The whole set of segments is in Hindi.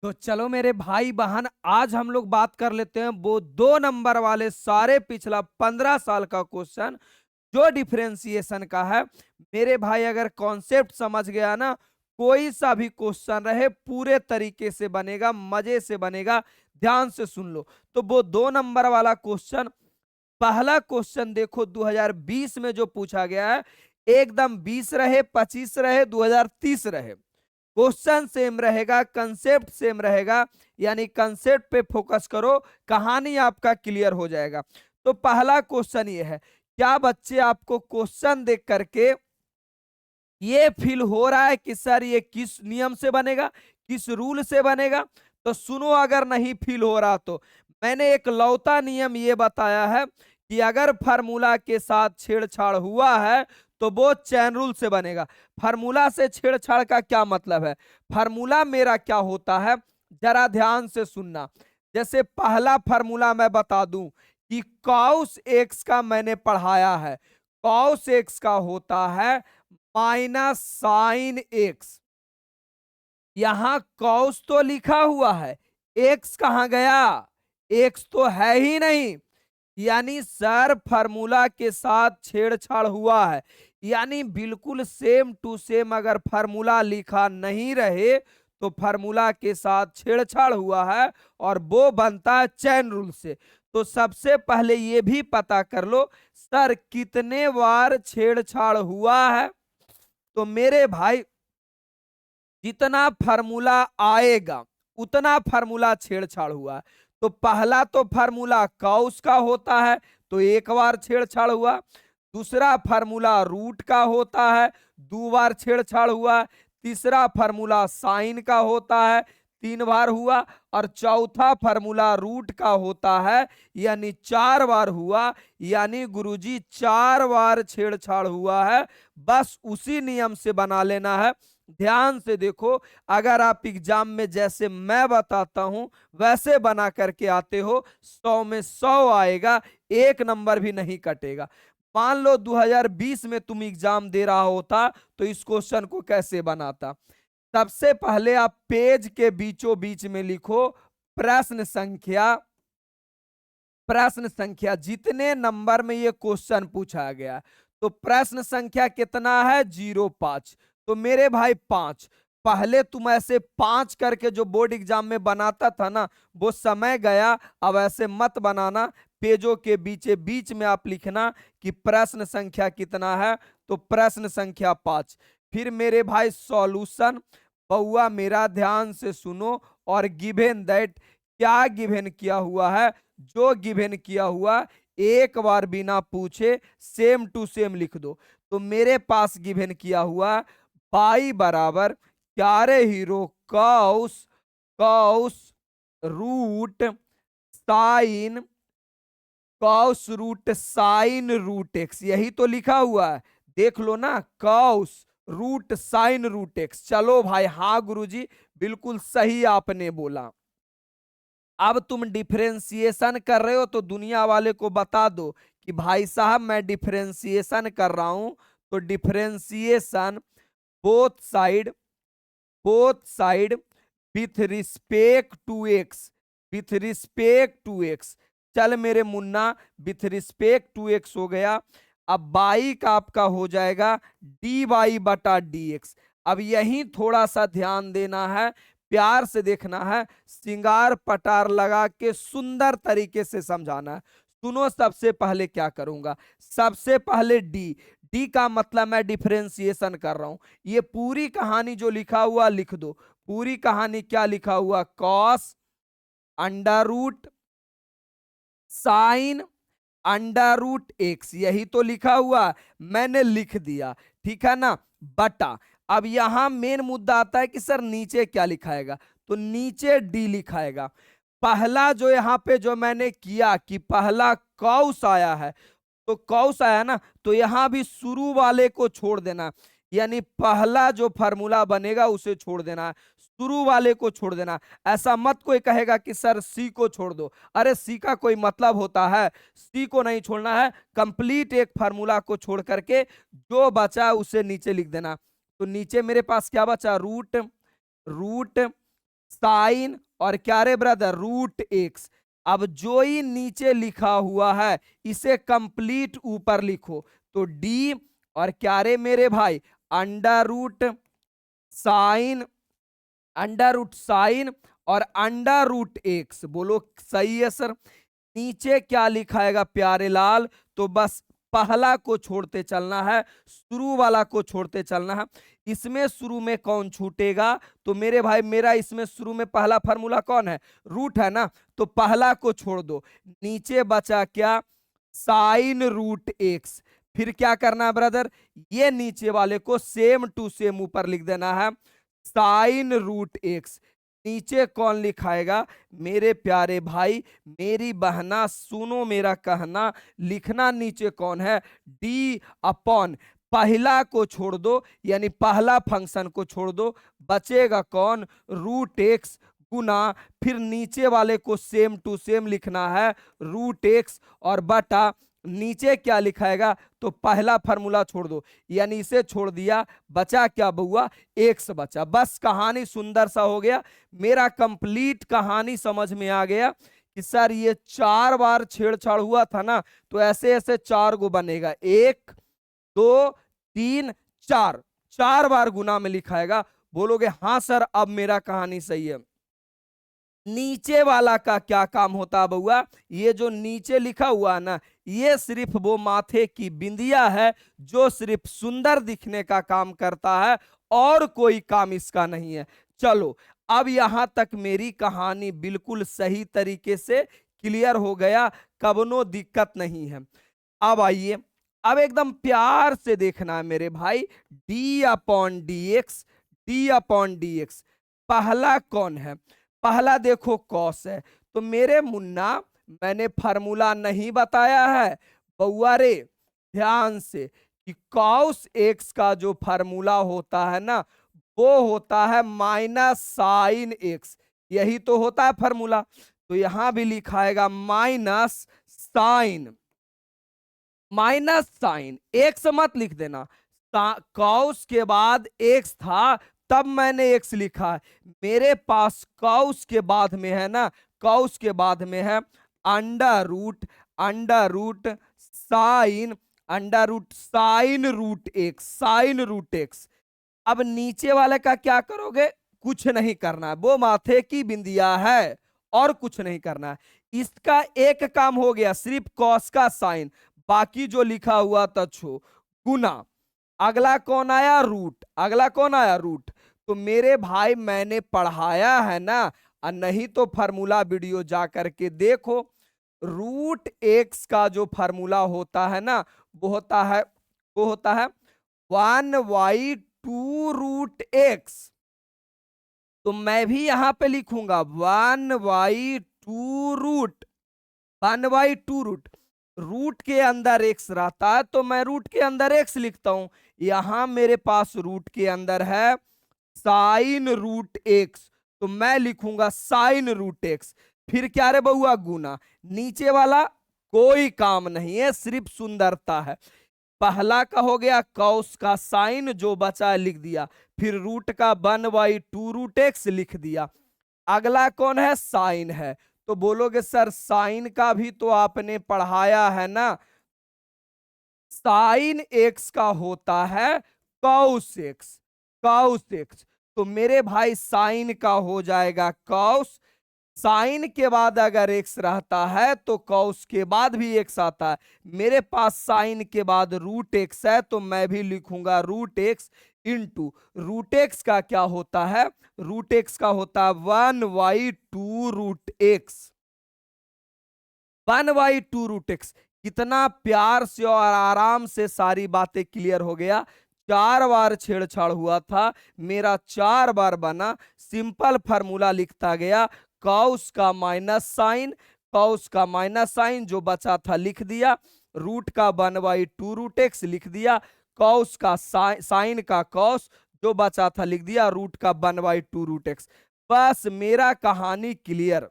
तो चलो मेरे भाई बहन, आज हम लोग बात कर लेते हैं वो 2 नंबर वाले सारे पिछला 15 साल का क्वेश्चन जो डिफरेंशिएशन का है। मेरे भाई अगर कॉन्सेप्ट समझ गया ना, कोई सा भी क्वेश्चन रहे पूरे तरीके से बनेगा, मजे से बनेगा। ध्यान से सुन लो। तो वो 2 नंबर वाला क्वेश्चन, पहला क्वेश्चन देखो 2020 में जो पूछा गया है, एकदम 20 रहे, 25 रहे, 2030 रहे, क्वेश्चन सेम रहेगा, कंसेप्ट सेम रहेगा। यानी कंसेप्ट पे फोकस करो, कहानी आपका क्लियर हो जाएगा। तो पहला क्वेश्चन ये है, क्या बच्चे आपको क्वेश्चन देख करके ये फील हो रहा है कि सर ये किस नियम से बनेगा, किस रूल से बनेगा? तो सुनो, अगर नहीं फील हो रहा तो मैंने एक लौता नियम ये बताया है कि अगर फार्मूला के साथ छेड़छाड़ हुआ है तो वो चैन रूल से बनेगा। फार्मूला से छेड़छाड़ का क्या मतलब है? फार्मूला मेरा क्या होता है, जरा ध्यान से सुनना। जैसे पहला फार्मूला मैं बता दूं कि कॉस एक्स का मैंने पढ़ाया है, कॉस एक्स का होता है माइनस साइन एक्स। यहां कॉस तो लिखा हुआ है, एक्स कहां गया? एक्स तो है ही नहीं। यानी सर फार्मूला के साथ छेड़छाड़ हुआ है, यानी बिल्कुल सेम टू सेम अगर फार्मूला लिखा नहीं रहे तो फार्मूला के साथ छेड़छाड़ हुआ है और वो बनता है चैन रूल से। तो सबसे पहले ये भी पता कर लो सर कितने बार छेड़छाड़ हुआ है। तो मेरे भाई जितना फार्मूला आएगा उतना फार्मूला छेड़छाड़ हुआ है। तो पहला तो फार्मूला कॉस का होता है, तो एक बार छेड़छाड़ हुआ। दूसरा फार्मूला रूट का होता है, 2 बार छेड़छाड़ हुआ। तीसरा फार्मूला साइन का होता है, 3 बार हुआ। और चौथा फार्मूला रूट का होता है, यानी 4 बार हुआ। यानी गुरुजी 4 बार छेड़छाड़ हुआ है। बस उसी नियम से बना लेना है। ध्यान से देखो, अगर आप एग्जाम में जैसे मैं बताता हूं वैसे बना करके आते हो, 100 में 100 आएगा, 1 नंबर भी नहीं कटेगा। मान लो 2020 में तुम एग्जाम दे रहा होता तो इस क्वेश्चन को कैसे बनाता? सबसे पहले आप पेज के बीचों बीच में लिखो प्रश्न संख्या। प्रश्न संख्या जितने नंबर में ये क्वेश्चन पूछा गया, तो प्रश्न संख्या कितना है? 05। तो मेरे भाई 5, पहले तुम ऐसे 5 करके जो बोर्ड एग्जाम में बनाता था ना, वो समय गया। अब ऐसे मत बनाना, पेजों के बीचे बीच में आप लिखना कि प्रश्न संख्या कितना है। तो प्रश्न संख्या 5। फिर मेरे भाई सॉल्यूशन, बउआ मेरा ध्यान से सुनो, और गिवन दैट, क्या गिवन किया हुआ है? जो गिवन किया हुआ एक बार बिना पूछे सेम टू सेम लिख दो। तो मेरे पास गिवन किया हुआ पाई बराबर क्यारे hero cos, cos root sine, cos root sine root x, यही तो लिखा हुआ है। देख लो ना, cos root sine root x. चलो भाई, हाँ गुरुजी बिल्कुल सही आपने बोला। अब तुम डिफरेंशिएशन कर रहे हो तो दुनिया वाले को बता दो कि भाई साहब मैं डिफरेंशिएशन कर रहा हूं। तो differentiation both side, both side with respect to x, with respect to x. चल मेरे मुन्ना, विथ रिस्पेक्ट टू एक्स हो गया। अब बाई का आपका हो जाएगा डी वाई बटा डी एक्स। अब यही थोड़ा सा ध्यान देना है, प्यार से देखना है, सिंगार पटार लगा के सुंदर तरीके से समझाना है। सुनो, सबसे पहले क्या करूंगा, सबसे पहले डी, डी का मतलब मैं डिफरेंशिएशन कर रहा हूं। ये पूरी कहानी जो लिखा हुआ लिख दो। पूरी कहानी क्या लिखा हुआ? Cos under root sine under root x, यही तो लिखा हुआ, मैंने लिख दिया, ठीक है ना? बटा, अब यहां मेन मुद्दा आता है कि सर नीचे क्या लिखाएगा? तो नीचे डी लिखाएगा। पहला जो यहां पे जो मैंने किया कि पहला कॉस आया है, तो कॉस आया ना, तो यहां भी शुरू वाले को छोड़ देना। यानी पहला जो फार्मूला बनेगा उसे छोड़ देना, शुरू वाले को छोड़ देना। ऐसा मत कोई कहेगा कि सर सी को छोड़ दो, अरे सी का कोई मतलब होता है? सी को नहीं छोड़ना है, कंप्लीट एक फार्मूला को छोड़ करके जो बचा उसे नीचे लिख देना। तो नीचे मेरे पास क्या बचा? रूट, रूट साइन और क्या रे ब्रदर, रूट एक्स। अब जो ही नीचे लिखा हुआ है इसे कंप्लीट ऊपर लिखो, तो डी और क्या रे मेरे भाई, under root sine, under root sine और अंडर रूट एक्स। बोलो सही है सर। नीचे क्या लिखाएगा प्यारे लाल, तो बस पहला को छोड़ते चलना है, शुरू वाला को छोड़ते चलना है। इसमें शुरू में कौन छूटेगा, तो मेरे भाई मेरा इसमें शुरू में पहला फार्मूला कौन है, रूट है ना, तो पहला को छोड़ दो। नीचे बचा क्या, साइन रूट एक्स। फिर क्या करना है ब्रदर, ये नीचे वाले को सेम टू सेम ऊपर लिख देना है, साइन रूट एक्स। नीचे कौन लिखाएगा, मेरे प्यारे भाई मेरी बहना सुनो मेरा कहना, लिखना नीचे कौन है, डी अपॉन पहला को छोड़ दो, यानी पहला फंक्शन को छोड़ दो, बचेगा कौन, रूट एक्स गुना, फिर नीचे वाले को सेम टू सेम लिखना है, रूट एक्स और बटा नीचे क्या लिखाएगा, तो पहला फार्मूला छोड़ दो, यानी इसे छोड़ दिया, बचा क्या बउआ, एक्स बचा। बस कहानी सुंदर सा हो गया। मेरा कंप्लीट कहानी समझ में आ गया कि सर ये 4 बार छेड़छाड़ हुआ था ना, तो ऐसे ऐसे 4 गो बनेगा, 1 2 3 4, 4 बार गुना में लिखाएगा। बोलोगे हाँ सर अब मेरा कहानी सही है। नीचे वाला का क्या काम होता है बउआ, ये जो नीचे लिखा हुआ ना, ये सिर्फ वो माथे की बिंदिया है जो सिर्फ सुंदर दिखने का काम करता है, और कोई काम इसका नहीं है। चलो अब यहां तक मेरी कहानी बिल्कुल सही तरीके से क्लियर हो गया, कबनो दिक्कत नहीं है। अब आइए, अब एकदम प्यार से देखना है मेरे भाई, D upon D x, D upon D x. पहला कौन है, पहला देखो कॉस है, तो मेरे मुन्ना मैंने फार्मूला नहीं बताया है बउआ रे, ध्यान से, कि कॉस एक्स का जो फार्मूला होता है ना, वो होता है माइनस साइन एक्स, यही तो होता है फार्मूला। तो यहां भी लिखाएगा minus sign, minus sign, x मत लिख देना, कॉस के बाद एक्स था तब मैंने एक्स लिखा है। मेरे पास कॉस के बाद में है ना, कॉस के बाद में है under root, under root sine, under root sine root x, sine root x. अब नीचे वाले का क्या करोगे, कुछ नहीं करना है, वो माथे की बिंदिया है और कुछ नहीं करना है। इसका एक काम हो गया, सिर्फ कॉस का साइन, बाकी जो लिखा हुआ था छो गुना। अगला कौन आया, रूट, अगला कौन आया, रूट। तो मेरे भाई मैंने पढ़ाया है ना, और नहीं तो फार्मूला वीडियो जा करके देखो। रूट एक्स का जो फार्मूला होता है ना, वो होता है, वो होता है 1/2 रूट एक्स। तो मैं भी यहां पे लिखूंगा 1/2 रूट, 1/2 रूट, रूट के अंदर एक्स रहता है तो मैं रूट के अंदर एक्स लिखता हूं। यहां मेरे पास रूट के अंदर है साइन रूट एक्स, तो मैं लिखूंगा साइन रूट एक्स। फिर क्या रे बउआ, गुना। नीचे वाला कोई काम नहीं है, सिर्फ सुंदरता है। पहला का हो गया कॉस का साइन, जो बचा है लिख दिया, फिर रूट का 1/2 रूट एक्स लिख दिया। अगला कौन है, साइन है। तो बोलोगे सर साइन का भी तो आपने पढ़ाया है ना, साइन एक्स का होता है कॉस एक्स, कॉस एक्स। तो मेरे भाई साइन का हो जाएगा कॉस, साइन के बाद अगर एक्स रहता है तो कॉस के बाद भी एक्स आता है। मेरे पास साइन के बाद रूट एक्स है, तो मैं भी लिखूंगा root x into, root x का क्या होता है, रूट एक्स का होता है 1/2 रूट एक्स, 1/2 रूट एक्स। कितना प्यार से और आराम से सारी बातें क्लियर हो गया। 4 बार छेड़छाड़ हुआ था, मेरा 4 बार बना, सिंपल फार्मूला लिखता गया, कॉस का माइनस साइन, कॉस का माइनस साइन जो बचा था लिख दिया, रूट का 1/2 रूट एक्स लिख दिया, कॉस का साइन का कॉस जो बचा था लिख दिया, रूट का 1/2 रूट एक्स। बस मेरा कहानी क्लियर।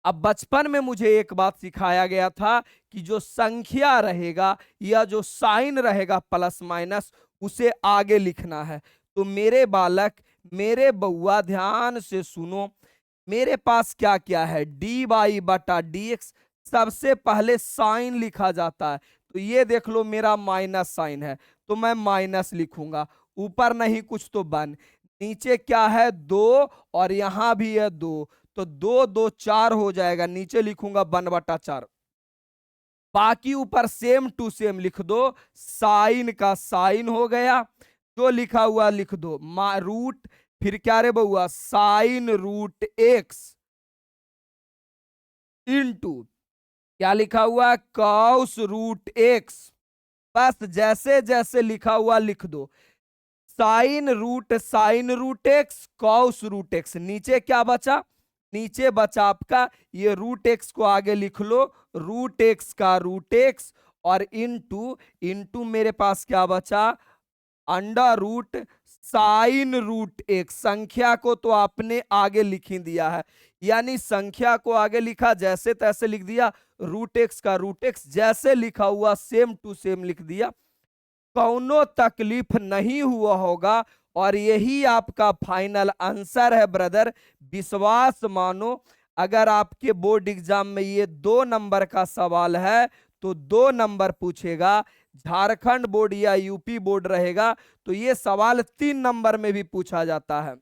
अब बचपन में मुझे एक बात सिखाया गया था कि जो संख्या रहेगा या जो साइन रहेगा प्लस माइनस, उसे आगे लिखना है। तो मेरे बालक, मेरे बउआ ध्यान से सुनो, मेरे पास क्या क्या है, डी वाई बटा डी एक्स। सबसे पहले साइन लिखा जाता है, तो ये देख लो मेरा माइनस साइन है, तो मैं माइनस लिखूंगा। ऊपर नहीं कुछ तो बन, नीचे क्या है 2, और यहां भी है 2, तो 2 2 4 हो जाएगा, नीचे लिखूंगा 1/4। बाकी ऊपर सेम टू सेम लिख दो, साइन का साइन हो गया, जो लिखा हुआ लिख दो, रूट, फिर क्या रे बउआ, साइन रूट एक्स इंटू क्या लिखा हुआ, कॉस रूट एक्स। बस जैसे जैसे लिखा हुआ लिख दो, sine root x, cos root x. नीचे क्या बचा, नीचे बचा आपका ये रूट एक्स को आगे लिख लो, रूट एक्स का रूट एक्स, और इनटू इनटू मेरे पास क्या बचा, under root sine root x. संख्या को तो आपने आगे लिख ही दिया है, यानी संख्या को आगे लिखा, जैसे तैसे लिख दिया, रूट एक्स का रूट एक्स जैसे लिखा हुआ सेम टू सेम लिख दिया। कौनो तकलीफ नहीं हुआ होगा, और यही आपका फाइनल आंसर है ब्रदर, विश्वास मानो। अगर आपके बोर्ड एग्जाम में ये 2 नंबर का सवाल है तो 2 नंबर पूछेगा, झारखंड बोर्ड या यूपी बोर्ड रहेगा तो ये सवाल 3 नंबर में भी पूछा जाता है।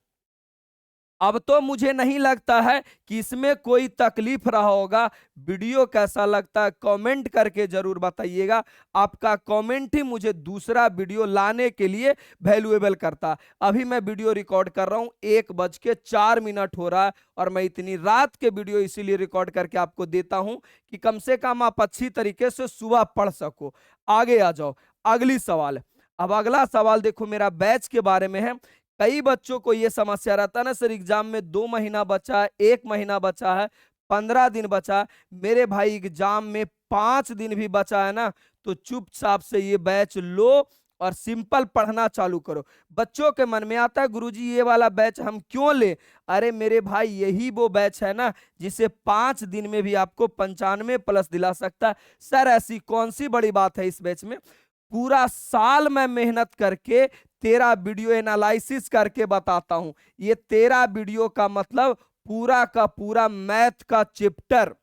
अब तो मुझे नहीं लगता है कि इसमें कोई तकलीफ रहा होगा। वीडियो कैसा लगता है कमेंट करके जरूर बताइएगा, आपका कमेंट ही मुझे दूसरा वीडियो लाने के लिए वैल्यूएबल करता है। अभी मैं वीडियो रिकॉर्ड कर रहा हूं, 1:04 हो रहा है, और मैं इतनी रात के वीडियो इसीलिए रिकॉर्ड करके आपको देता हूं कि कम से कम आप अच्छी तरीके से सुबह पढ़ सको। आगे आ जाओ, अगली सवाल। अब अगला सवाल देखो मेरा बैच के बारे में है। कई बच्चों को यह समस्या रहता है ना, सर एग्जाम में 2 महीना बचा है, 1 महीना बचा है, 15 दिन बचा है। मेरे भाई एग्जाम में 5 दिन भी बचा है ना, तो चुपचाप से ये बैच लो और सिंपल पढ़ना चालू करो। बच्चों के मन में आता है गुरुजी ये वाला बैच हम क्यों ले, अरे मेरे भाई यही वो बैच है ना जिसे 5 दिन में भी आपको 95+ दिला सकता है। सर ऐसी कौन सी बड़ी बात है इस बैच में, पूरा साल मैं मेहनत करके 13 वीडियो एनालिसिस करके बताता हूं। ये 13 वीडियो का मतलब पूरा का पूरा मैथ का चैप्टर,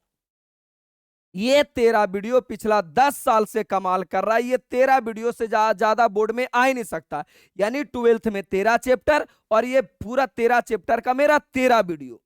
ये 13 वीडियो पिछला 10 साल से कमाल कर रहा है। ये 13 वीडियो से ज्यादा बोर्ड में आ ही नहीं सकता, यानी 12th में 13 चैप्टर, और ये पूरा 13 चैप्टर का मेरा 13 वीडियो।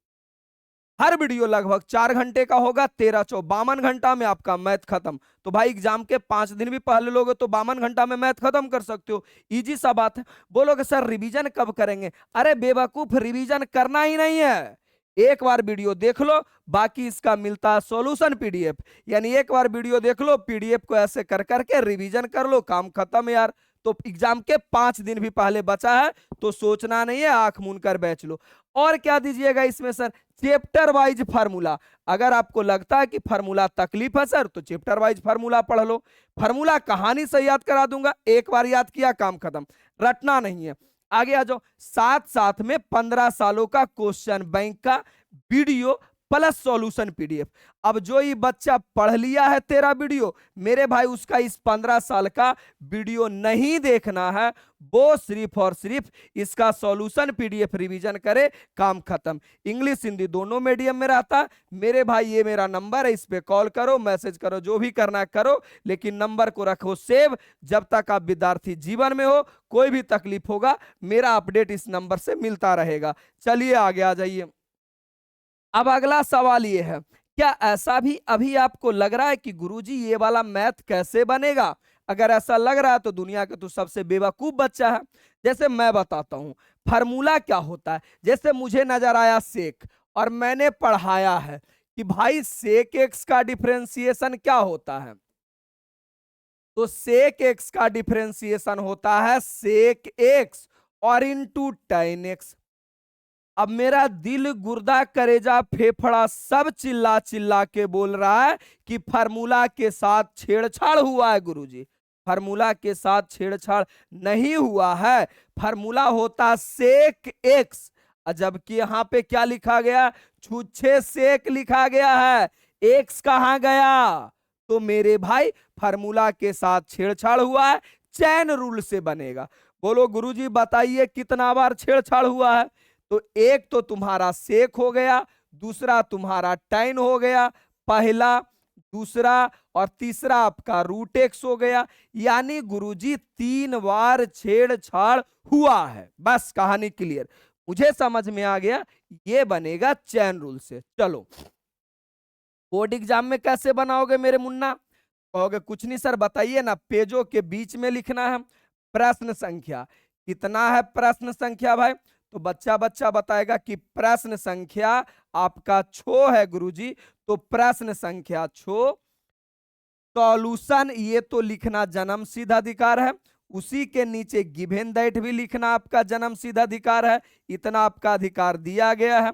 हर वीडियो लगभग 4 घंटे का होगा, 13 चौ 52 घंटा में आपका मैथ खत्म। तो भाई एग्जाम के 5 दिन भी पहले लोगे तो 52 घंटा में मैथ खत्म कर सकते हो, इजी सा बात है। बोलोगे सर रिवीजन कब करेंगे, अरे बेवकूफ रिवीजन करना ही नहीं है, एक बार वीडियो देख लो, बाकी इसका मिलता है सॉल्यूशन पीडीएफ। यानी एक बार वीडियो देख लो, पीडीएफ को ऐसे कर करके रिवीजन कर लो, काम खत्म यार। तो एग्जाम के 5 दिन भी पहले बचा है तो सोचना नहीं है, आंख मूंद कर बैच लो। और क्या दीजिएगा इसमें सर, चैप्टर वाइज फार्मूला। अगर आपको लगता है कि फार्मूला तकलीफ है सर तो चैप्टर वाइज फार्मूला पढ़ लो। फार्मूला कहानी से याद करा दूंगा, एक बार याद किया काम खत्म, रटना नहीं है। आगे आ जाओ, साथ साथ में 15 सालों का क्वेश्चन बैंक का वीडियो प्लस सॉल्यूशन पीडीएफ। अब जो ये बच्चा पढ़ लिया है 13 वीडियो, मेरे भाई उसका इस 15 साल का वीडियो नहीं देखना है, वो सिर्फ और सिर्फ इसका सॉल्यूशन पीडीएफ रिवीजन करे, काम खत्म। इंग्लिश हिंदी दोनों मीडियम में रहता है मेरे भाई, ये मेरा नंबर है, इस पे कॉल करो, मैसेज करो, जो भी करना है करो, लेकिन नंबर को रखो सेव। जब तक आप विद्यार्थी जीवन में हो, कोई भी तकलीफ होगा मेरा अपडेट इस नंबर से मिलता रहेगा। चलिए आगे आ जाइए। अब अगला सवाल ये है, क्या ऐसा भी अभी आपको लग रहा है कि गुरुजी ये वाला मैथ कैसे बनेगा? अगर ऐसा लग रहा है तो दुनिया का तो सबसे बेवकूफ बच्चा है। जैसे मैं बताता हूं फार्मूला क्या होता है। जैसे मुझे नजर आया सेक, और मैंने पढ़ाया है कि भाई सेक एक्स का डिफरेंशिएशन क्या होता है, तो सेक एक्स का डिफरेंशिएशन होता है सेक एक्स और इनटू tan एक्स। अब मेरा दिल गुर्दा करेजा फेफड़ा सब चिल्ला चिल्ला के बोल रहा है कि फार्मूला के साथ छेड़छाड़ हुआ है गुरुजी। फार्मूला के साथ छेड़छाड़ नहीं हुआ है, फार्मूला होता सेक एक्स, जबकि यहां पे क्या लिखा गया, छुच्छे सेक लिखा गया है, एक्स कहां गया? तो मेरे भाई फार्मूला के साथ छेड़छाड़ हुआ है, चैन रूल से बनेगा। बोलो गुरुजी बताइए कितना बार छेड़छाड़ हुआ है। तो एक तो तुम्हारा सेक हो गया, दूसरा तुम्हारा टाइन हो गया, पहला, दूसरा और तीसरा आपका रूट एक्स हो गया। यानी गुरुजी 3 बार छेड़छाड़ हुआ है। बस कहानी क्लियर, मुझे समझ में आ गया। ये बनेगा चैन रूल से। चलो बोर्ड एग्जाम में कैसे बनाओगे मेरे मुन्ना? कहोगे कुछ नहीं सर बताइए ना, पेजों के बीच में लिखना है प्रश्न संख्या। कितना है प्रश्न संख्या भाई? तो बच्चा बच्चा बताएगा कि प्रश्न संख्या आपका 6 है गुरुजी। तो प्रश्न संख्या 6। सॉल्यूशन ये तो लिखना जन्म सिद्ध अधिकार है, उसी के नीचे गिवन दैट भी लिखना आपका जन्म सिद्ध अधिकार है। इतना आपका अधिकार दिया गया है।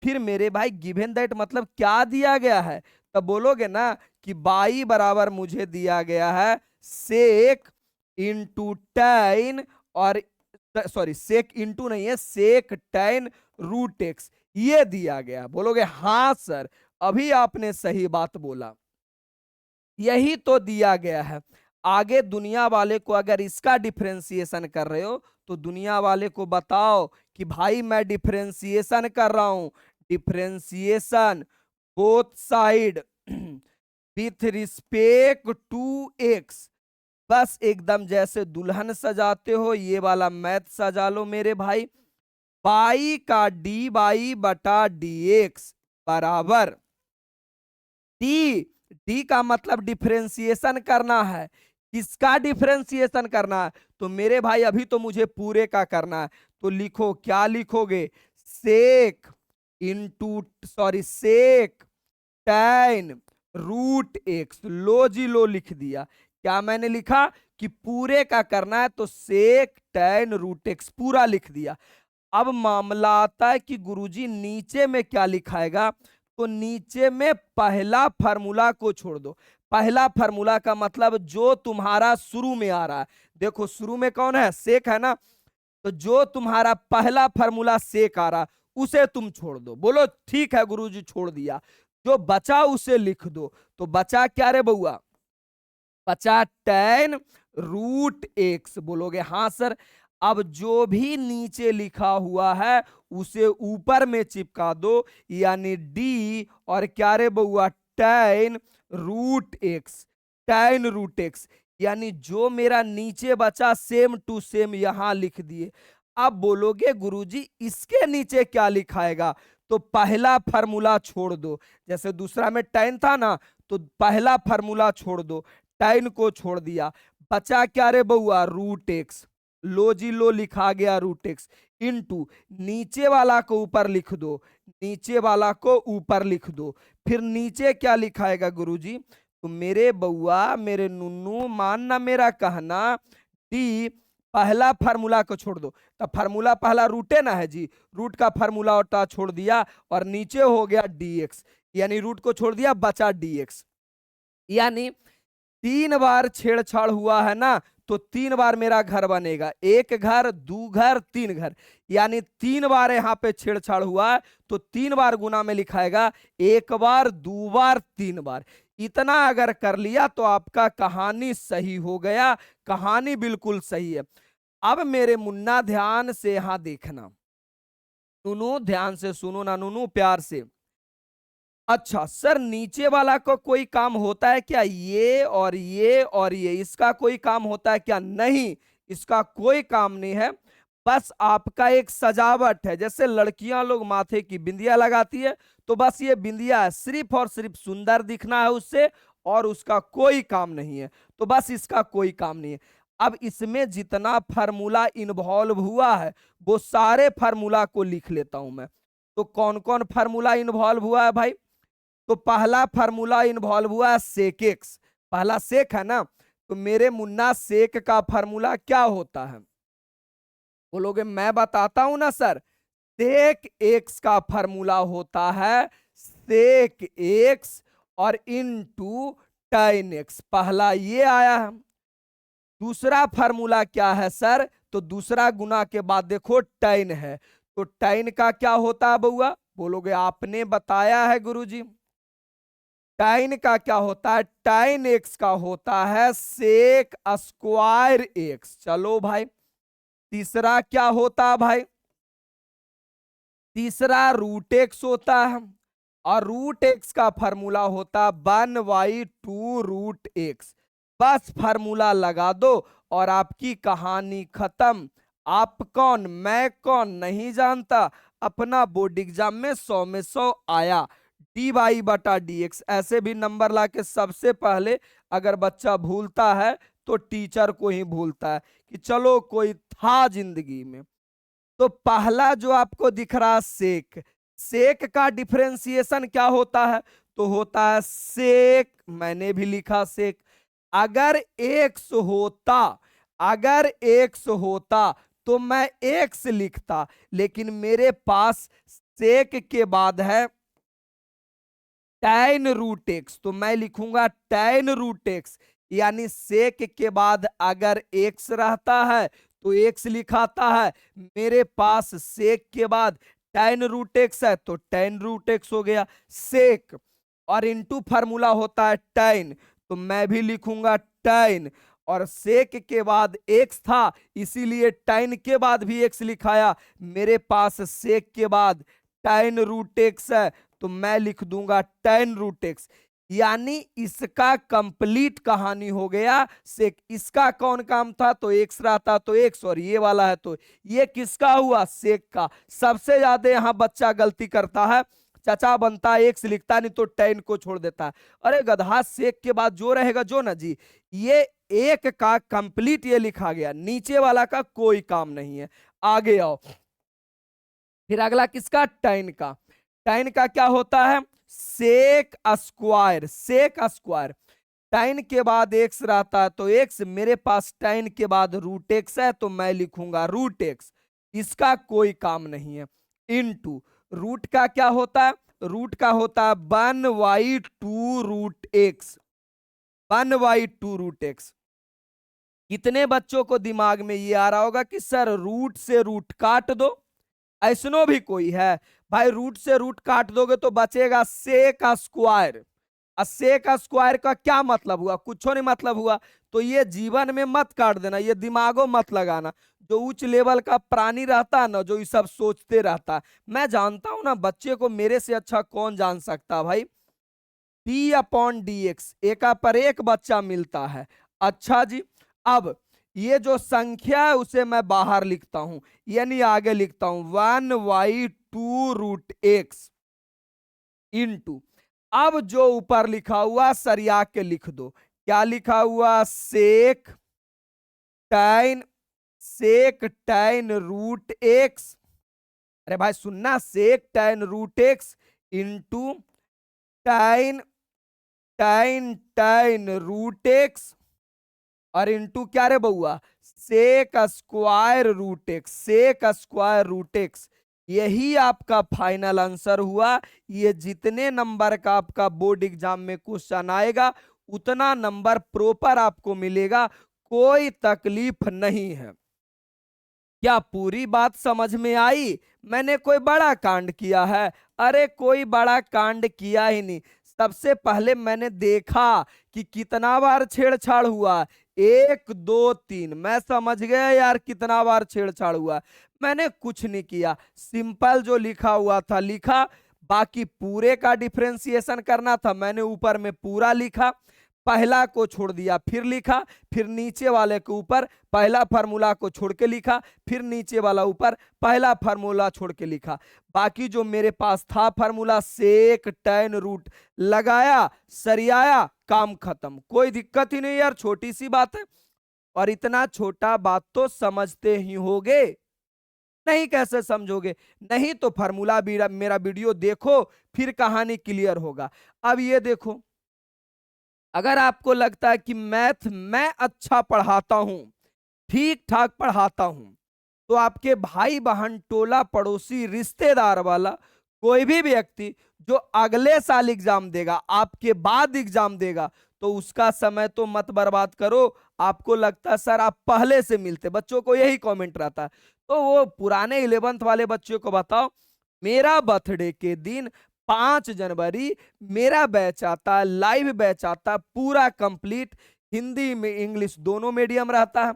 फिर मेरे भाई गिवन दैट मतलब क्या दिया गया है? तब बोलोगे ना कि बाई बराबर मुझे दिया गया है सेक इंटू टेन, और सॉरी सेक इंटू नहीं है, सेक टेन रूट एक्स, ये दिया गया। बोलोगे हाँ सर अभी आपने सही बात बोला, यही तो दिया गया है। आगे दुनिया वाले को अगर इसका डिफरेंशिएशन कर रहे हो तो दुनिया वाले को बताओ कि भाई मैं डिफरेंशिएशन कर रहा हूं, differentiation both side with respect to x. बस एकदम जैसे दुल्हन सजाते हो ये वाला मैथ सजा लो मेरे भाई। पाई का डी बाई बटा डी एक्स बराबर डी। डी का मतलब डिफरेंशिएशन करना है। किसका डिफरेंशिएशन करना है? तो मेरे भाई अभी तो मुझे पूरे का करना है। तो लिखो, क्या लिखोगे? Sec into sorry sec ten root x. लो जी लो लिख दिया। क्या मैंने लिखा कि पूरे का करना है, तो सेक टेन रूट एक्स पूरा लिख दिया। अब मामला आता है कि गुरुजी नीचे में क्या लिखाएगा? तो नीचे में पहला फार्मूला को छोड़ दो। पहला फार्मूला का मतलब जो तुम्हारा शुरू में आ रहा है। देखो शुरू में कौन है? सेक है ना। तो जो तुम्हारा पहला फार्मूला सेक आ रहा उसे तुम छोड़ दो। बोलो ठीक है गुरुजी छोड़ दिया। जो बचा उसे लिख दो। तो बचा क्या रे बउआ? बचा टेन रूट एक्स। बोलोगे हाँ सर। अब जो भी नीचे लिखा हुआ है उसे ऊपर में चिपका दो, यानी डी और क्या रे बउआ? Tan root x. Tan root x यानी जो मेरा नीचे बचा सेम टू सेम यहां लिख दिए। अब बोलोगे गुरुजी इसके नीचे क्या लिखाएगा? तो पहला फार्मूला छोड़ दो। जैसे दूसरा में टेन था ना, तो पहला फार्मूला छोड़ दो, टेन को छोड़ दिया। बचा क्या रे बउआ? Root x. लो जी लो लिखा गया रूट एक्स इंटू नीचे वाला को ऊपर लिख दो, नीचे वाला को ऊपर लिख दो। फिर नीचे क्या लिखाएगा गुरुजी? तो मेरे बउआ मेरे नुन्नू मानना मेरा कहना, डी पहला फार्मूला को छोड़ दो। तो फार्मूला पहला रूटे ना है जी, रूट का फार्मूला होता छोड़ दिया और नीचे हो गया डीएक्स, यानी रूट को छोड़ दिया बचा डीएक्स। यानी 3 बार छेड़छाड़ हुआ है ना, तो 3 बार मेरा घर बनेगा। एक घर, दो घर, 3 घर, यानी 3 बार यहां पे छेड़छाड़ हुआ है। तो 3 बार गुना में लिखाएगा, 1 बार, 2 बार, 3 बार। इतना अगर कर लिया तो आपका कहानी सही हो गया। कहानी बिल्कुल सही है। अब मेरे मुन्ना ध्यान से यहां देखना, नूनू ध्यान से सुनो ना नूनू, प्यार से। अच्छा सर नीचे वाला को कोई काम होता है क्या? ये और ये और ये, इसका कोई काम होता है क्या? नहीं, इसका कोई काम नहीं है। बस आपका एक सजावट है। जैसे लड़कियां लोग माथे की बिंदिया लगाती है, तो बस ये बिंदिया है, सिर्फ और सिर्फ सुंदर दिखना है उससे, और उसका कोई काम नहीं है। तो बस इसका कोई काम नहीं है। अब इसमें जितना फार्मूला इन्वॉल्व हुआ है वो सारे फार्मूला को लिख लेता हूं मैं। तो कौन कौन फार्मूला इन्वॉल्व हुआ है भाई? तो पहला फार्मूला इन्वॉल्व हुआ सेक एक्स। पहला सेक है ना, तो मेरे मुन्ना सेक का फार्मूला क्या होता है? बोलोगे मैं बताता हूं ना सर। सेक एक्स का फार्मूला होता है सेक एक्स और इनटू टेन एक्स। पहला ये आया है। दूसरा फार्मूला क्या है सर? तो दूसरा गुना के बाद देखो टेन है, तो टेन का क्या होता है बउआ? बोलोगे आपने बताया है गुरुजी। टाइन का क्या होता है? टाइन एक्स का होता है सेक स्क्वायर एक्स। चलो भाई तीसरा क्या होता है भाई? तीसरा रूट एक्स होता है, और रूट एक्स का फार्मूला होता 1/2 रूट एक्स। बस फार्मूला लगा दो और आपकी कहानी खत्म। आप कौन, मैं कौन, नहीं जानता। अपना बोर्ड एग्जाम में 100 में 100 आया। dy/dx ऐसे भी नंबर लाके सबसे पहले अगर बच्चा भूलता है तो टीचर को ही भूलता है कि चलो कोई था जिंदगी में। तो पहला जो आपको दिख रहा सेक, सेक का डिफरेंशिएशन क्या होता है? तो होता है सेक, मैंने भी लिखा सेक। अगर एक्स होता, अगर एक्स होता तो मैं एक्स लिखता, लेकिन मेरे पास सेक के बाद है tan रूट एक्स, तो मैं लिखूंगा tan रूट एक्स। यानी सेक के बाद अगर एक्स रहता है तो एक्स लिखाता है, मेरे पास सेक के बाद tan रूट एक्स है तो tan रूट एक्स हो गया सेक। और इनटू फार्मूला होता है tan, तो मैं भी लिखूंगा tan। और सेक के बाद एक्स था इसीलिए tan के बाद भी एक्स लिखाया, मेरे पास सेक के बाद tan रूट एक्स है तो मैं लिख दूंगा tan रूट एक्स। यानी इसका कंप्लीट कहानी हो गया सेक। इसका कौन काम था? तो एक्स रहता तो एक्स, और ये वाला है तो ये किसका हुआ? सेक का। सबसे ज्यादा यहां बच्चा गलती करता है, चचा बनता है एक्स लिखता नहीं तो tan को छोड़ देता है। अरे गधा, सेक के बाद जो रहेगा जो ना जी, ये एक का कंप्लीट ये लिखा गया, नीचे वाला का कोई काम नहीं है। आगे आओ, फिर अगला किसका? tan का। tan का क्या होता है? Sec square, sec square. tan के बाद एक्स रहता है तो एक्स, मेरे पास tan के बाद रूट एक्स है तो मैं लिखूंगा रूट एक्स, इसका कोई काम नहीं है। इनटू रूट का क्या होता है? रूट का होता है 1/2 रूट एक्स, 1/2 रूट एक्स। कितने बच्चों को दिमाग में ये आ रहा होगा कि सर रूट से रूट काट दो, ऐसनो भी कोई है? भाई रूट से रूट काट दोगे तो बचेगा सेक स्क्वायर। सेक स्क्वायर का क्या मतलब हुआ? कुछ नहीं मतलब हुआ। तो ये जीवन में मत काट देना, ये दिमागो मत लगाना। जो उच्च लेवल का प्राणी रहता है ना, जो ये सब सोचते रहता है, मैं जानता हूं ना बच्चे को मेरे से अच्छा कौन जान सकता भाई। d/dx एक पर एक बच्चा मिलता है। अच्छा जी, अब ये जो संख्या है उसे मैं बाहर लिखता हूं, यानी आगे लिखता हूं 1/2 रूट एक्स इंटू, अब जो ऊपर लिखा हुआ सरिया के लिख दो। क्या लिखा हुआ? Sec tan, sec tan root x. अरे भाई सुनना, sec tan root x into tan, tan root x, और इंटू क्या रे बउआ? Sec square root x, sec square root x. यही आपका फाइनल आंसर हुआ। ये जितने नंबर का आपका बोर्ड एग्जाम में क्वेश्चन आएगा उतना नंबर प्रॉपर आपको मिलेगा, कोई तकलीफ नहीं है। क्या पूरी बात समझ में आई? मैंने कोई बड़ा कांड किया है? अरे कोई बड़ा कांड किया ही नहीं। सबसे पहले मैंने देखा कि कितना बार छेड़छाड़ हुआ, 1 2 3, मैं समझ गया यार कितना बार छेड़छाड़ हुआ। मैंने कुछ नहीं किया, सिंपल जो लिखा हुआ था लिखा। बाकी पूरे का डिफरेंशिएशन करना था, मैंने ऊपर में पूरा लिखा, पहला को छोड़ दिया फिर लिखा, फिर नीचे वाले के ऊपर पहला फार्मूला को छोड़ के लिखा, फिर नीचे वाला ऊपर पहला फार्मूला छोड़ के लिखा। बाकी जो मेरे पास था फार्मूला सेक tan रूट लगाया, सरियाया, काम खत्म। कोई दिक्कत ही नहीं यार, छोटी सी बात है। और इतना छोटा बात तो समझते ही होगे, नहीं कैसे समझोगे? नहीं तो फार्मूला मेरा वीडियो देखो, फिर कहानी क्लियर होगा। अब ये देखो, अगर आपको लगता है कि मैथ मैं अच्छा पढ़ाता हूं, ठीक ठाक पढ़ाता हूं, तो आपके भाई बहन टोला पड़ोसी रिश्तेदार वाला कोई भी व्यक्ति जो अगले साल एग्जाम देगा, आपके बाद एग्जाम देगा, तो उसका समय तो मत बर्बाद करो। आपको लगता है सर आप पहले से मिलते, बच्चों को यही कमेंट रहता है, तो वो पुराने 11th वाले बच्चों को बताओ, मेरा बर्थडे के दिन 5 जनवरी मेरा बैच आता, लाइव बैच आता, पूरा कंप्लीट, हिंदी में इंग्लिश दोनों मीडियम रहता है।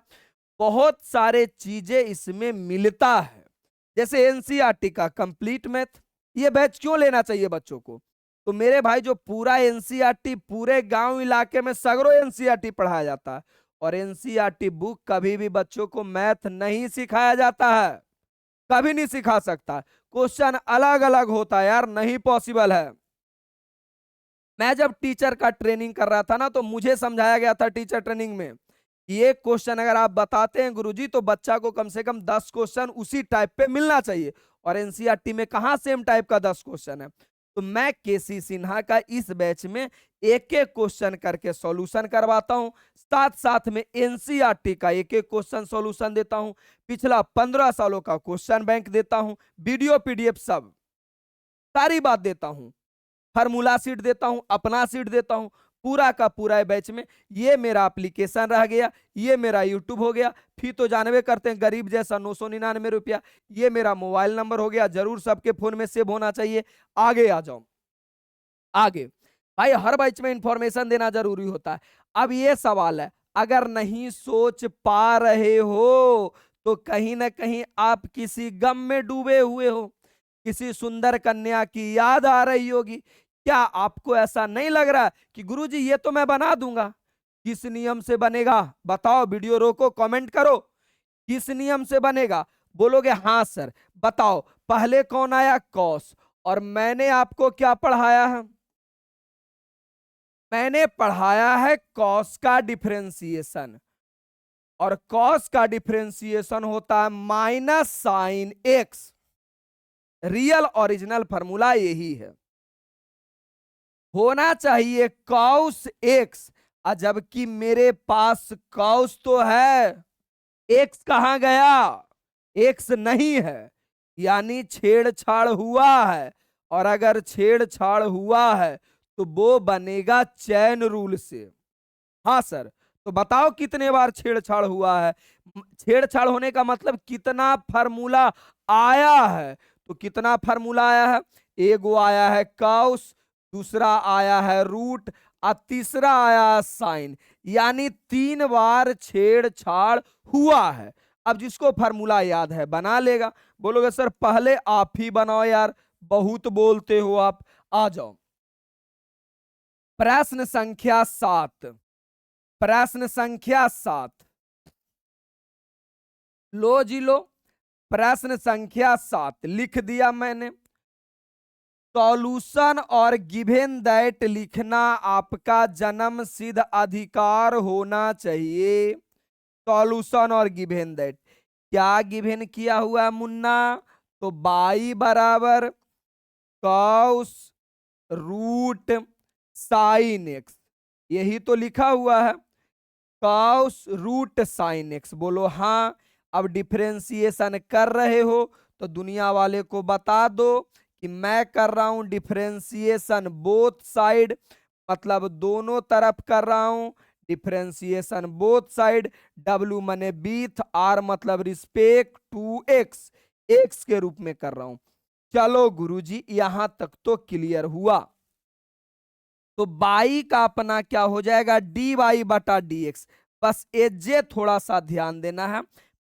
बहुत सारे चीजें इसमें मिलता है, जैसे एनसीईआरटी का कंप्लीट मैथ। ये बैच क्यों लेना चाहिए बच्चों को? तो मेरे भाई जो पूरा एनसीईआरटी पूरे गांव इलाके में सगरो एनसीईआरटी पढ़ाया जाता है, और एनसीईआरटी बुक कभी भी बच्चों को मैथ नहीं सिखाया जाता है, कभी नहीं सिखा सकता। क्वेश्चन अलग अलग होता है यार, नहीं पॉसिबल है। मैं जब टीचर का ट्रेनिंग कर रहा था ना, तो मुझे समझाया गया था टीचर ट्रेनिंग में, ये क्वेश्चन अगर आप बताते हैं गुरुजी तो बच्चा को कम से कम 10 क्वेश्चन उसी टाइप पे मिलना चाहिए, और एनसीईआरटी में कहां सेम टाइप का 10 क्वेश्चन है। तो मैं केसी सिन्हा का इस बैच में एक एक क्वेश्चन करके सॉल्यूशन करवाता हूं, साथ साथ में एनसीईआरटी का एक एक क्वेश्चन सॉल्यूशन देता हूं, पिछला 15 सालों का क्वेश्चन बैंक देता हूं, वीडियो पीडीएफ सब सारी बात देता हूं, फार्मूला सीट देता हूं, अपना सीट देता हूं, पूरा का पूरा बैच में। ये मेरा एप्लीकेशन रह गया, ये मेरा यूट्यूब हो गया, फी तो जानवे करते हैं गरीब जैसा 999 रुपया। ये मेरा मोबाइल नंबर हो गया, जरूर सबके फोन में सेव होना चाहिए। आगे आ जाओ, आगे भाई हर बैच में इंफॉर्मेशन देना जरूरी होता है। अब ये सवाल है, अगर नहीं सोच पा रहे हो तो कहीं ना कहीं आप किसी गम में डूबे हुए हो, किसी सुंदर कन्या की याद आ रही होगी। क्या आपको ऐसा नहीं लग रहा कि गुरुजी ये तो मैं बना दूंगा? किस नियम से बनेगा बताओ, वीडियो रोको कमेंट करो, किस नियम से बनेगा? बोलोगे हाँ सर बताओ। पहले कौन आया? कॉस। और मैंने आपको क्या पढ़ाया है? मैंने पढ़ाया है कॉस का डिफरेंशिएशन, और कॉस का डिफरेंशिएशन होता है minus sign x. Real original formula यही है, होना चाहिए कॉस एक्स, जबकि मेरे पास कॉस तो है, एक्स कहां गया? एक्स नहीं है, यानी छेड़छाड़ हुआ है। और अगर छेड़छाड़ हुआ है तो वो बनेगा चैन रूल से। हाँ सर, तो बताओ कितने बार छेड़छाड़ हुआ है? छेड़छाड़ होने का मतलब कितना फार्मूला आया है। तो कितना फार्मूला आया है? एगो आया है कॉस, दूसरा आया है रूट, और तीसरा आया है साइन, यानी 3 बार छेड़छाड़ हुआ है। अब जिसको फार्मूला याद है बना लेगा। बोलोगे सर पहले आप ही बनाओ यार, बहुत बोलते हो आप। आ जाओ, प्रश्न संख्या 7, प्रश्न संख्या 7 लो जी लो। प्रश्न संख्या 7 लिख दिया मैंने। सॉल्यूशन और गिवन दैट लिखना आपका जन्म सिद्ध अधिकार होना चाहिए। सॉल्यूशन और गिवन दैट, क्या गिवन किया हुआ है मुन्ना? तो बाई बराबर कॉस रूट साइन एक्स, यही तो लिखा हुआ है, कॉस रूट साइन एक्स। बोलो हाँ। अब डिफरेंशिएशन कर रहे हो तो दुनिया वाले को बता दो कि मैं कर रहा हूं डिफरेंशिएशन बोथ साइड, मतलब दोनों तरफ कर रहा हूं डिफरेंशिएशन बोथ साइड। डब्ल्यू मने बीथ, आर मतलब रिस्पेक्ट टू एक्स, एक्स के रूप में कर रहा हूं। चलो गुरुजी यहां तक तो क्लियर हुआ। तो बाई का अपना क्या हो जाएगा? डी वाई बटा डी एक्स। बस एजे थोड़ा सा ध्यान देना है,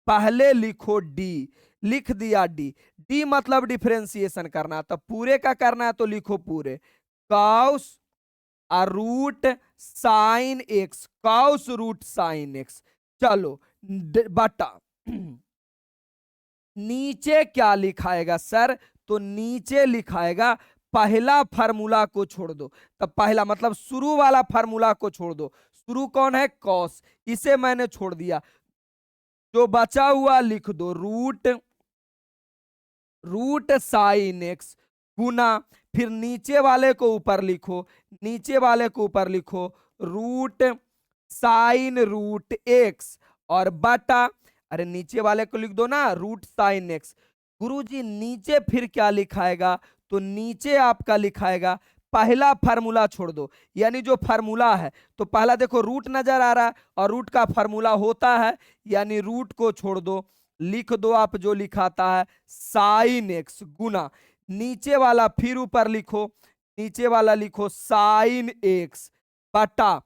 पहले लिखो डी, लिख दिया डी, डी मतलब डिफरेंशिएशन करना, तो पूरे का करना है तो लिखो पूरे, cos root sine x, cos root sine x. चलो बटा नीचे क्या लिखाएगा सर? तो नीचे लिखाएगा पहला फार्मूला को छोड़ दो, तब पहला मतलब शुरू वाला फार्मूला को छोड़ दो। शुरू कौन है? कॉस, इसे मैंने छोड़ दिया। जो बचा हुआ लिख दो रूट, रूट साइन एक्स गुना, फिर नीचे वाले को ऊपर लिखो, नीचे वाले को ऊपर लिखो रूट साइन रूट एक्स, और बटा, अरे नीचे वाले को लिख दो ना रूट साइन एक्स। गुरुजी नीचे फिर क्या लिखाएगा? तो नीचे आपका लिखाएगा पहला फार्मूला छोड़ दो, यानी जो फार्मूला है तो पहला देखो रूट नजर आ रहा है और रूट का फार्मूला होता है, यानी रूट को छोड़ दो, लिख दो आप जो लिखाता है साइन एक्स गुना, नीचे वाला फिर ऊपर लिखो, नीचे वाला लिखो साइन एक्स बटा,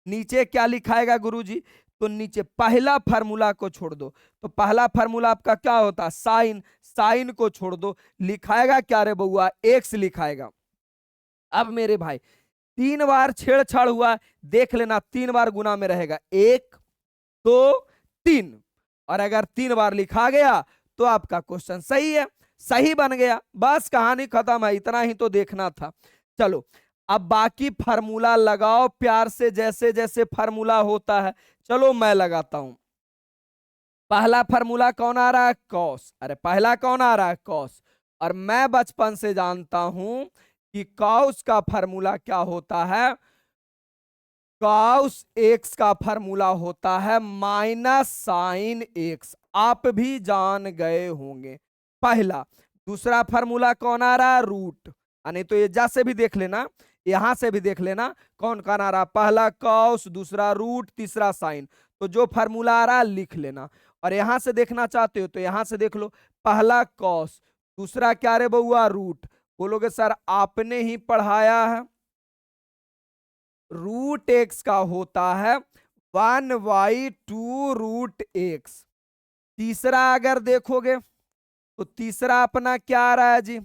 नीचे क्या लिखाएगा गुरुजी? तो नीचे पहला फार्मूला को छोड़ दो। तो पहला फार्मूला आपका क्या होता है, साइन। साइन को छोड़ दो, लिखाएगा क्या रे बउआ, एक्स लिखाएगा। अब मेरे भाई 3 बार छेड़छाड़ हुआ, देख लेना 3 बार गुना में रहेगा, 1 2 3, और अगर 3 बार लिखा गया तो आपका क्वेश्चन सही है, सही बन गया। बस कहानी खत्म है, इतना ही तो देखना था। चलो अब बाकी फार्मूला लगाओ प्यार से, जैसे जैसे फार्मूला होता है। चलो मैं लगाता हूं। पहला फार्मूला कौन आ रहा है, कॉस। अरे पहला कौन आ रहा है, कॉस। और मैं बचपन से जानता हूं कि कॉस का फार्मूला क्या होता है, कॉस एक्स का फार्मूला होता है माइनस साइन एक्स। आप भी जान गए होंगे पहला। दूसरा फार्मूला कौन आ रहा है, रूट। नहीं तो ये जा से भी देख लेना, यहां से भी देख लेना कौन कौन आ रहा, पहला कॉस, दूसरा रूट, तीसरा साइन। तो जो फार्मूला आ रहा है लिख लेना। और यहां से देखना चाहते हो तो यहां से देख लो, पहला कॉस, दूसरा क्या रे बउआ, रूट। बोलोगे सर आपने ही पढ़ाया है, रूट एक्स का होता है 1/2 रूट एक्स। तीसरा अगर देखोगे तो तीसरा अपना क्या आ रहा है जी,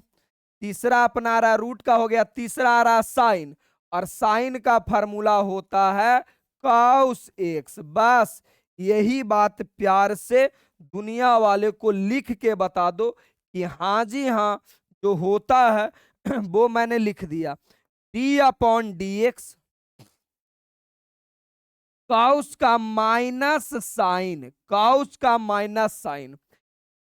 तीसरा अपना आ रहा है, रूट का हो गया, तीसरा आ रहा है साइन, और साइन का फार्मूला होता है कॉस एक्स। बस यही बात प्यार से दुनिया वाले को लिख के बता दो कि हाँ जी हाँ, जो होता है वो मैंने लिख दिया, d/dx कॉस का माइनस साइन, कॉस का माइनस साइन।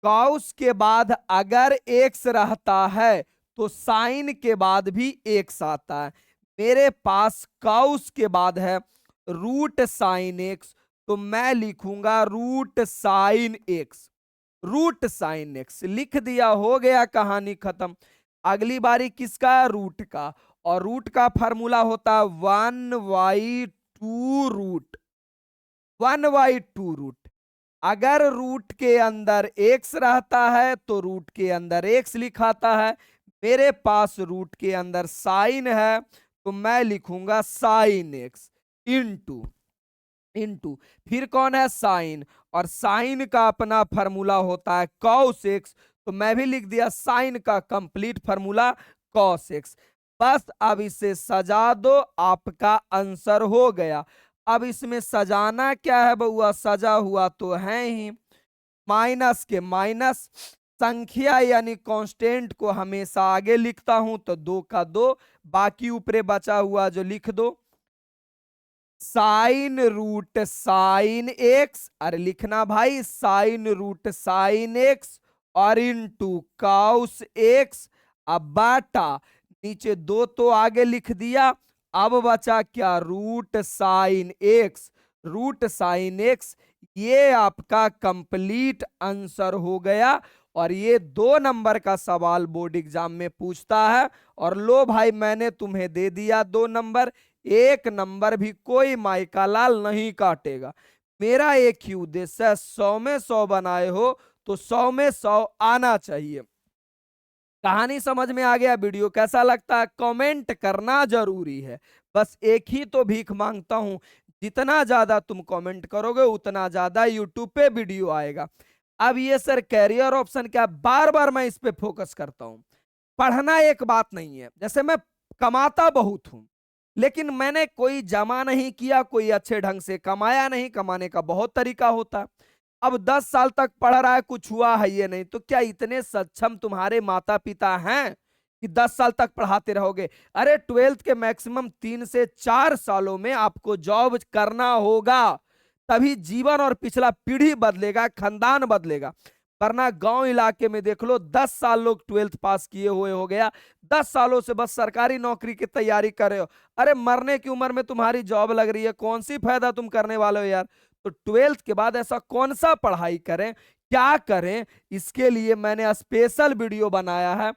कॉस के बाद अगर एक्स रहता है तो साइन के बाद भी एक्स आता है। मेरे पास कॉस के बाद है रूट साइन एक्स, तो मैं लिखूंगा root sine x. Root sine x लिख दिया, हो गया, कहानी खत्म। अगली बारी किसका, रूट का। और रूट का फार्मूला होता है 1/2 रूट, 1/2 रूट। अगर रूट के अंदर एक्स रहता है तो रूट के अंदर एक्स लिखाता है। मेरे पास रूट के अंदर साइन है तो मैं लिखूंगा साइन एक्स इंटू इंटू फिर कौन है, साइन। और साइन का अपना फार्मूला होता है कॉस एक्स, तो मैं भी लिख दिया साइन का कंप्लीट फार्मूला कॉस एक्स। बस अब इसे सजा दो, आपका आंसर हो गया। अब इसमें सजाना क्या है बउआ, सजा हुआ तो है ही। माइनस के माइनस, संख्या यानी कांस्टेंट को हमेशा आगे लिखता हूं तो 2 का 2, बाकी ऊपरे बचा हुआ जो लिख दो, साइन रूट साइन एक्स। अरे लिखना भाई, साइन रूट साइन एक्स और इनटू कॉस एक्स। अब बाटा, नीचे 2 तो आगे लिख दिया, अब बचा क्या, root sine x. Root sine x, ये आपका कंप्लीट आंसर हो गया। और ये 2 नंबर का सवाल बोर्ड एग्जाम में पूछता है। और लो भाई मैंने तुम्हें दे दिया 2 नंबर, 1 नंबर भी कोई माइका लाल नहीं काटेगा। मेरा एक ही उद्देश्य है, 100 में 100 बनाए हो तो 100 में 100 आना चाहिए। कहानी समझ में आ गया, वीडियो कैसा लगता है कमेंट करना जरूरी है। बस एक ही तो भीख मांगता हूं, जितना ज्यादा तुम कमेंट करोगे उतना ज्यादा यूट्यूब पे वीडियो आएगा। अब ये सर कैरियर ऑप्शन क्या, बार बार मैं इस पे फोकस करता हूं। पढ़ना एक बात नहीं है, जैसे मैं कमाता बहुत हूं लेकिन मैंने कोई जमा नहीं किया, कोई अच्छे ढंग से कमाया नहीं। कमाने का बहुत तरीका होता है। अब 10 साल तक पढ़ रहा है, कुछ हुआ है ये नहीं, तो क्या इतने सक्षम तुम्हारे माता पिता हैं कि 10 साल तक पढ़ाते रहोगे? अरे 12th के मैक्सिमम 3 से 4 सालों में आपको जॉब करना होगा, तभी जीवन और पिछला पीढ़ी बदलेगा, खानदान बदलेगा। वरना गांव इलाके में देख लो, 10 साल लोग 12th पास किए हुए हो गया, 10 सालों से बस सरकारी नौकरी की तैयारी कर रहे हो। अरे मरने की उम्र में तुम्हारी जॉब लग रही है, कौन सी फायदा तुम करने वाले हो यार। तो 12th के बाद ऐसा कौन सा पढ़ाई करें, क्या करें, इसके लिए मैंने स्पेशल वीडियो बनाया है।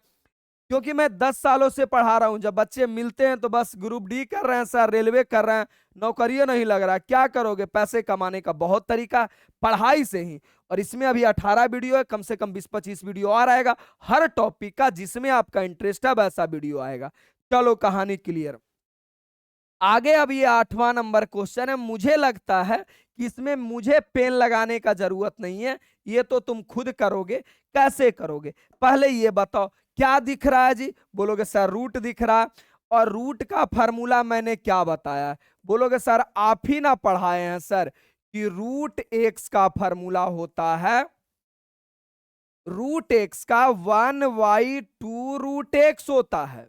क्योंकि मैं 10 सालों से पढ़ा रहा हूं, जब बच्चे मिलते हैं तो बस ग्रुप डी कर रहे हैं सर, रेलवे कर रहे हैं, नौकरी नहीं लग रहा, क्या करोगे? पैसे कमाने का बहुत तरीका, पढ़ाई से ही। और इसमें अभी 18 वीडियो है, कम से कम 20-25 वीडियो और आएगा हर टॉपिक का, जिसमें आपका इंटरेस्ट है वैसा वीडियो आएगा। चलो कहानी क्लियर। आगे अब ये 8वां नंबर क्वेश्चन है। मुझे लगता है कि इसमें मुझे पेन लगाने का जरूरत नहीं है, ये तो तुम खुद करोगे। कैसे करोगे, पहले ये बताओ क्या दिख रहा है जी। बोलोगे सर रूट दिख रहा है, और रूट का फार्मूला मैंने क्या बताया है। बोलोगे सर आप ही ना पढ़ाए हैं सर कि रूट एक्स का फार्मूला होता है, रूट एक्स का 1/2 रूट एक्स होता है।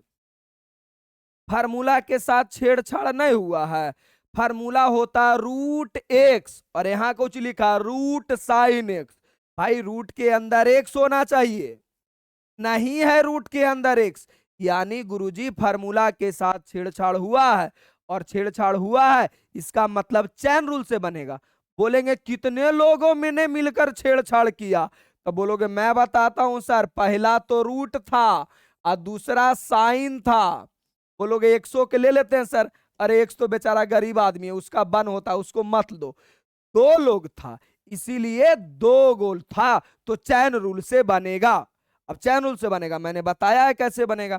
फार्मूला के साथ छेड़छाड़ नहीं हुआ है। फार्मूला होता रूट एक्स, और यहां कुछ लिखा रूट साइन एक्स। भाई रूट के अंदर एक्स होना चाहिए, नहीं है रूट के अंदर एक्स, यानी गुरुजी फार्मूला के साथ छेड़छाड़ हुआ है। और छेड़छाड़ हुआ है इसका मतलब चैन रूल से बनेगा। बोलेंगे कितने लोगों में ने मिलकर छेड़छाड़ किया, तो बोलोगे मैं बताता हूं सर, पहला तो रूट था और दूसरा साइन था। बोलोगे 100 के ले लेते हैं सर, अरे 100 तो बेचारा गरीब आदमी है, उसका बन होता है, उसको मत दो। दो लोग था इसीलिए दो गोल था, तो चैन रूल से बनेगा। अब चैन रूल से बनेगा, मैंने बताया है कैसे बनेगा।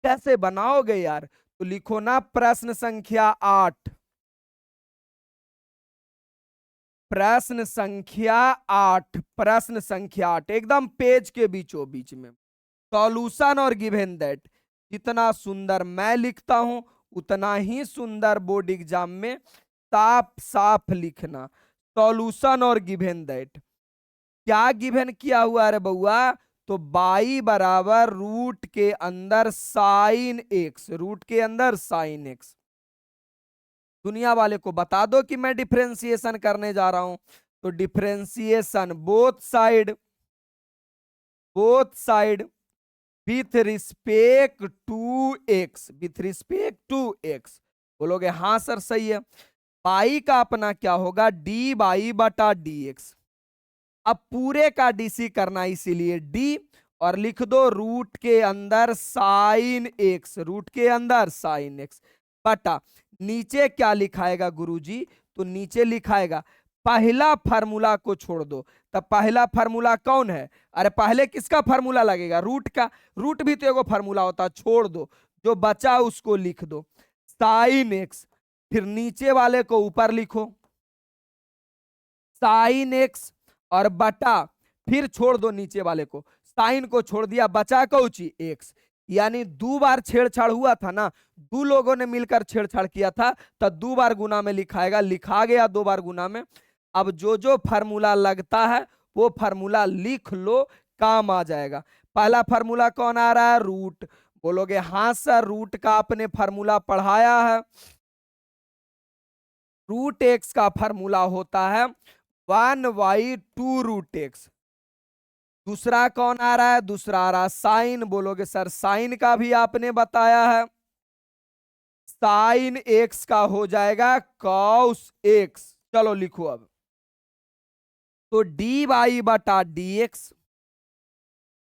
कैसे बनाओगे यार, तो लिखो ना प्रश्न संख्या 8। प्रश्न संख्या 8, प्रश्न संख्या 8 एकदम पेज के बीचों बीच में सॉल्यूशन और गिवन दैट। जितना सुंदर मैं लिखता हूं उतना ही सुंदर बोर्ड एग्जाम में साफ साफ लिखना। सॉल्यूशन और गिवन दैट, क्या गिवन किया हुआ है बउआ, तो बाई बराबर रूट के अंदर साइन एक्स, रूट के अंदर साइन एक्स। दुनिया वाले को बता दो कि मैं डिफरेंशिएशन करने जा रहा हूं, तो differentiation both side with respect to x, with respect to x. बोलोगे हाँ सर सही है। पाई का अपना क्या होगा, डी बाई बटा डी एक्स। अब पूरे का डीसी करना इसीलिए डी, और लिख दो रूट के अंदर साइन एक्स, रूट के अंदर साइन एक्स बटा नीचे क्या लिखाएगा गुरुजी, तो नीचे लिखाएगा पहला फार्मूला को छोड़ दो। तब पहला फार्मूला कौन है, अरे पहले किसका फार्मूला लगेगा, रूट का। रूट भी तो एगो फार्मूला होता, छोड़ दो, जो बचा उसको लिख दो साइन एक्स। फिर नीचे वाले को ऊपर लिखो साइन एक्स, और बटा फिर छोड़ दो नीचे वाले को, साइन को छोड़ दिया, बचा कौची एक्स। यानी दो बार छेड़छाड़ हुआ था ना, दो लोगों ने मिलकर छेड़छाड़ किया था, तो दो बार गुना में लिखाएगा, लिखा गया दो बार गुना में। अब जो जो फार्मूला लगता है वो फार्मूला लिख लो, काम आ जाएगा। पहला फार्मूला कौन आ रहा है, रूट। बोलोगे हाँ सर रूट का आपने फार्मूला पढ़ाया है। रूट एक्स का फार्मूला होता है 1/2 रूट एक्स। दूसरा कौन आ रहा है, दूसरा आ रहा है साइन। बोलोगे सर साइन का भी आपने बताया है, साइन एक्स का हो जाएगा कॉस एक्स। चलो लिखो अब, तो डी वाई बटा डी एक्स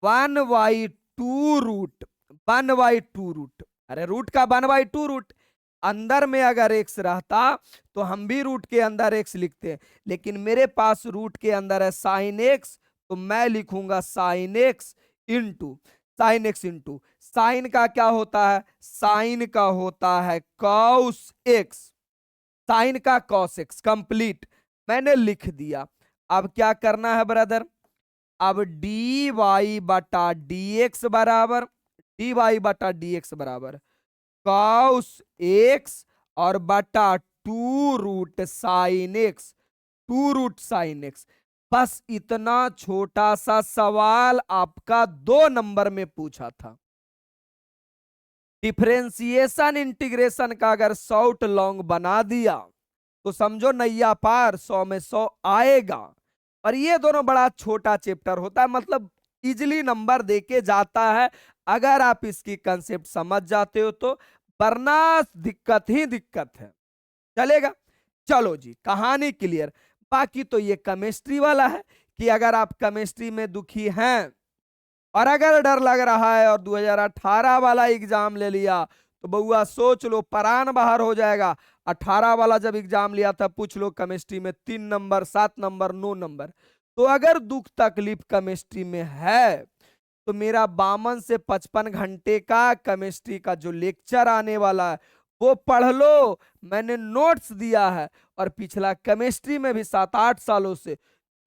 1/2 रूट, 1/2 रूट। अरे रूट का 1/2 रूट, अंदर में अगर एक्स रहता तो हम भी रूट के अंदर एक्स लिखते हैं, लेकिन मेरे पास रूट के अंदर है साइन एक्स, तो मैं लिखूंगा sine x into sine x into sine का क्या होता है, साइन का होता है कॉस एक्स, साइन का कॉस एक्स कंप्लीट मैंने लिख दिया। अब क्या करना है ब्रदर, अब डी वाई बटा डी एक्स बराबर, डी वाई बटा डी एक्स बराबर कॉस एक्स और बटा 2 root sine x, 2 root sine x. बस इतना छोटा सा सवाल आपका 2 नंबर में पूछा था। डिफरेंशिएशन इंटीग्रेशन का अगर शॉर्ट लॉन्ग बना दिया तो समझो नैया पार, 100 में 100 आएगा। और ये दोनों बड़ा छोटा चैप्टर होता है, मतलब इजिली नंबर देके जाता है अगर आप इसकी कंसेप्ट समझ जाते हो तो, वरना दिक्कत ही दिक्कत है। चलेगा, चलो जी कहानी क्लियर। बाकी तो ये केमिस्ट्री वाला है कि अगर आप केमिस्ट्री में दुखी हैं और अगर डर लग रहा है और 2018 वाला एग्जाम ले लिया तो बउआ सोच लो परान बाहर हो जाएगा। 18 वाला जब एग्जाम लिया था पूछ लो केमिस्ट्री में 3 नंबर 7 नंबर 9 नंबर। तो अगर दुख तकलीफ केमिस्ट्री में है तो मेरा 52 से 55 घंटे का केमिस्ट्री का जो लेक्चर आने वाला है वो पढ़ लो, मैंने नोट्स दिया है। और पिछला केमिस्ट्री में भी 7-8 सालों से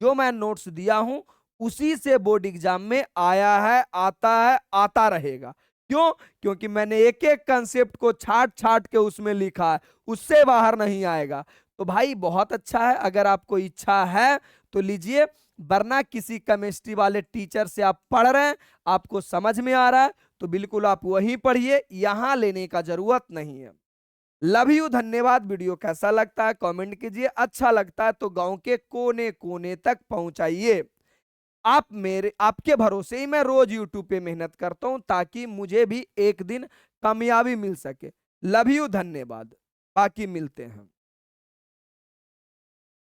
जो मैं नोट्स दिया हूं उसी से बोर्ड एग्जाम में आया है, आता है, आता रहेगा। क्यों? क्योंकि मैंने एक एक कंसेप्ट को छाट छाट के उसमें लिखा है, उससे बाहर नहीं आएगा। तो भाई बहुत अच्छा है, अगर आपको इच्छा है तो लीजिए, वरना किसी केमिस्ट्री वाले टीचर से आप पढ़ रहे हैं, आपको समझ में आ रहा है, तो बिल्कुल आप वहीं पढ़िए, यहां लेने का जरूरत नहीं है। लव यू, धन्यवाद। वीडियो कैसा लगता है कमेंट कीजिए, अच्छा लगता है तो गांव के कोने कोने तक पहुंचाइए। आपके भरोसे ही मैं रोज यूट्यूब पे मेहनत करता हूं, ताकि मुझे भी एक दिन कामयाबी मिल सके। लव यू, धन्यवाद। बाकी मिलते हैं।